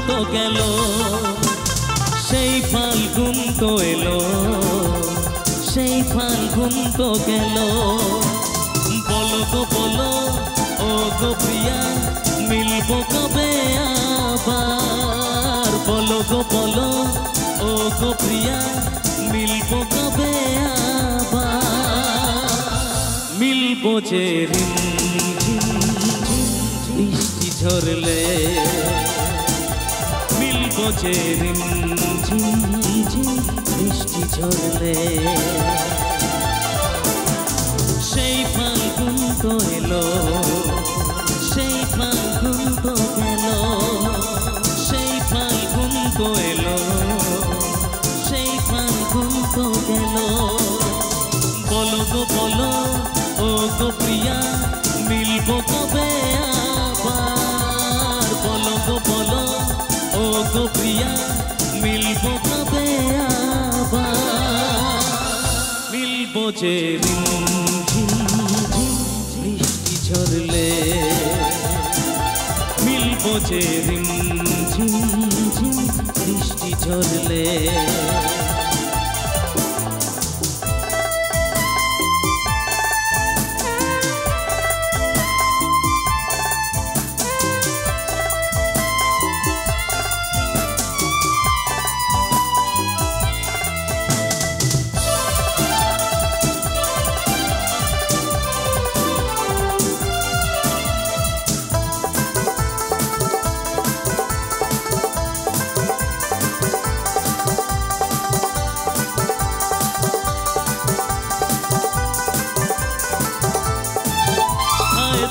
তো গেল, সেই ফাল্গুন তো এলো, সেই ফাল্গুন তো গেল। বলো গো বলো ও গো প্রিয়া, মিলবো কবে আবার? বলো গো বলো ও গো প্রিয়া, মিলবো কবে আবার? মিলবো যে রিমঝিম বৃষ্টি ঝরলে, মিলবো যে রিমঝিম বৃষ্টি ঝরলে। সেই ফাল্গুন তো এলো, সেই ফাল্গুন তো গেল, সেই ফাল্গুন তো এলো, সেই ফাল্গুন তো গেল। বলো গো বলো ও গো প্রিয়া, মিলবো কবে আবার? বলো গো বলো ও গো প্রিয়া, মিলবো কবে আবার? মিলবো যে রিমঝিম বৃষ্টি ঝরলে, মিলবো যে রিমঝিম বৃষ্টি ঝরলে।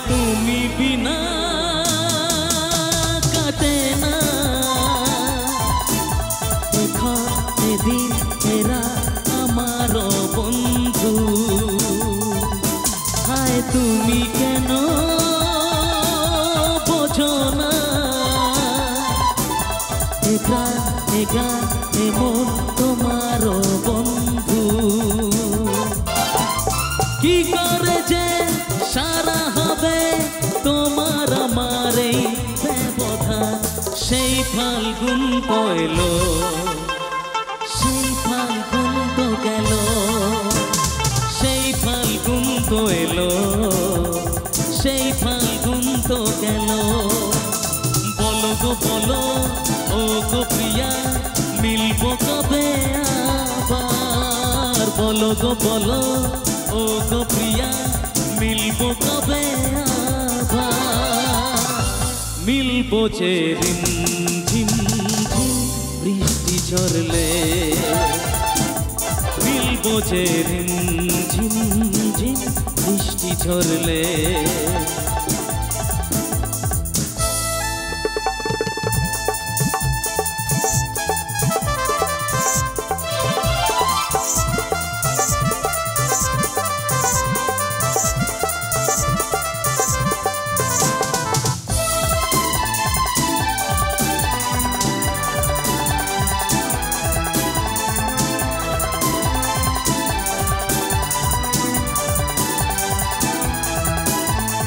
তুমি বিনা কাটে না দিন এরা আমার বন্ধু। হায় তুমি কেন বোঝো না, এমন তোমার বন্ধু। কি করে যে সারা হবে তোমার আমার এই ব্যবধান? সেই ফাল্গুন তো এলো, সেই ফাল্গুন তো গেল, সেই ফাল্গুন তো এলো, সেই ফাল্গুন তো গেল। বলো গো বলো ও গো প্রিয়া, মিলবো কবে আবার? বলো গো বলো ও গো প্রিয়া, মিলবো কবে আবার? মিলবো যে রিমঝিম বৃষ্টি ঝরলে, মিলবো যে রিমঝিম বৃষ্টি ঝরলে।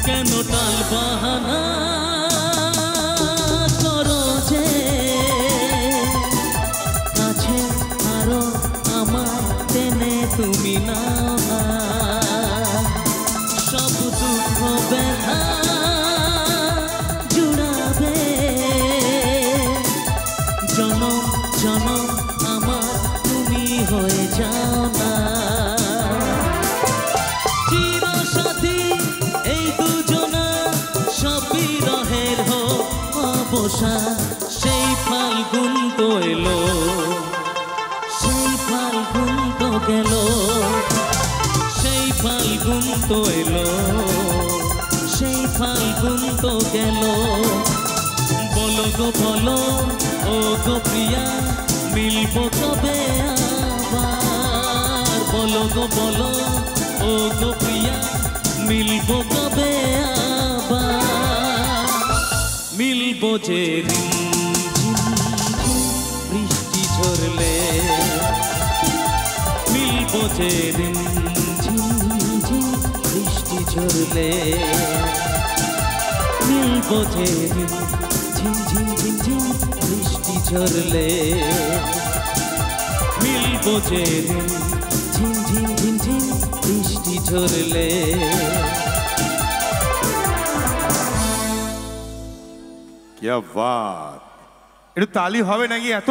কেন টাল বাহানা করো যে, কাছে আরো আমার টেনে তুমি না। সব দুঃখ ব্যথা জুড়াবে, জনম জনম আমার তুমি হয়ে যাও না। চিরসাথী এই দুজনা, সবই রহের হোক অবসান। সেই ফাল্গুন তো এলো, সেই ফাল্গুন তো গেল, সেই ফাল্গুন তো এলো, সেই ফাল্গুন তো গেল। বলো গো বলো ও গো প্রিয়া, মিলবো কবে আবার? বলো গো বলো ও গো প্রিয়া, মিলবো কবে আবার? মিলবো যে রিমঝিম বৃষ্টি ঝরলে, মিলবো যে রিমঝিম বৃষ্টি ঝরলে, মিলবো যে রিমঝিম বৃষ্টি ঝরলে মিলবো যে রে ঝিম ঝিম ঝিম ঝিম বৃষ্টি ঝরলে। क्या बात, একটু তালি হবে নাকি? এত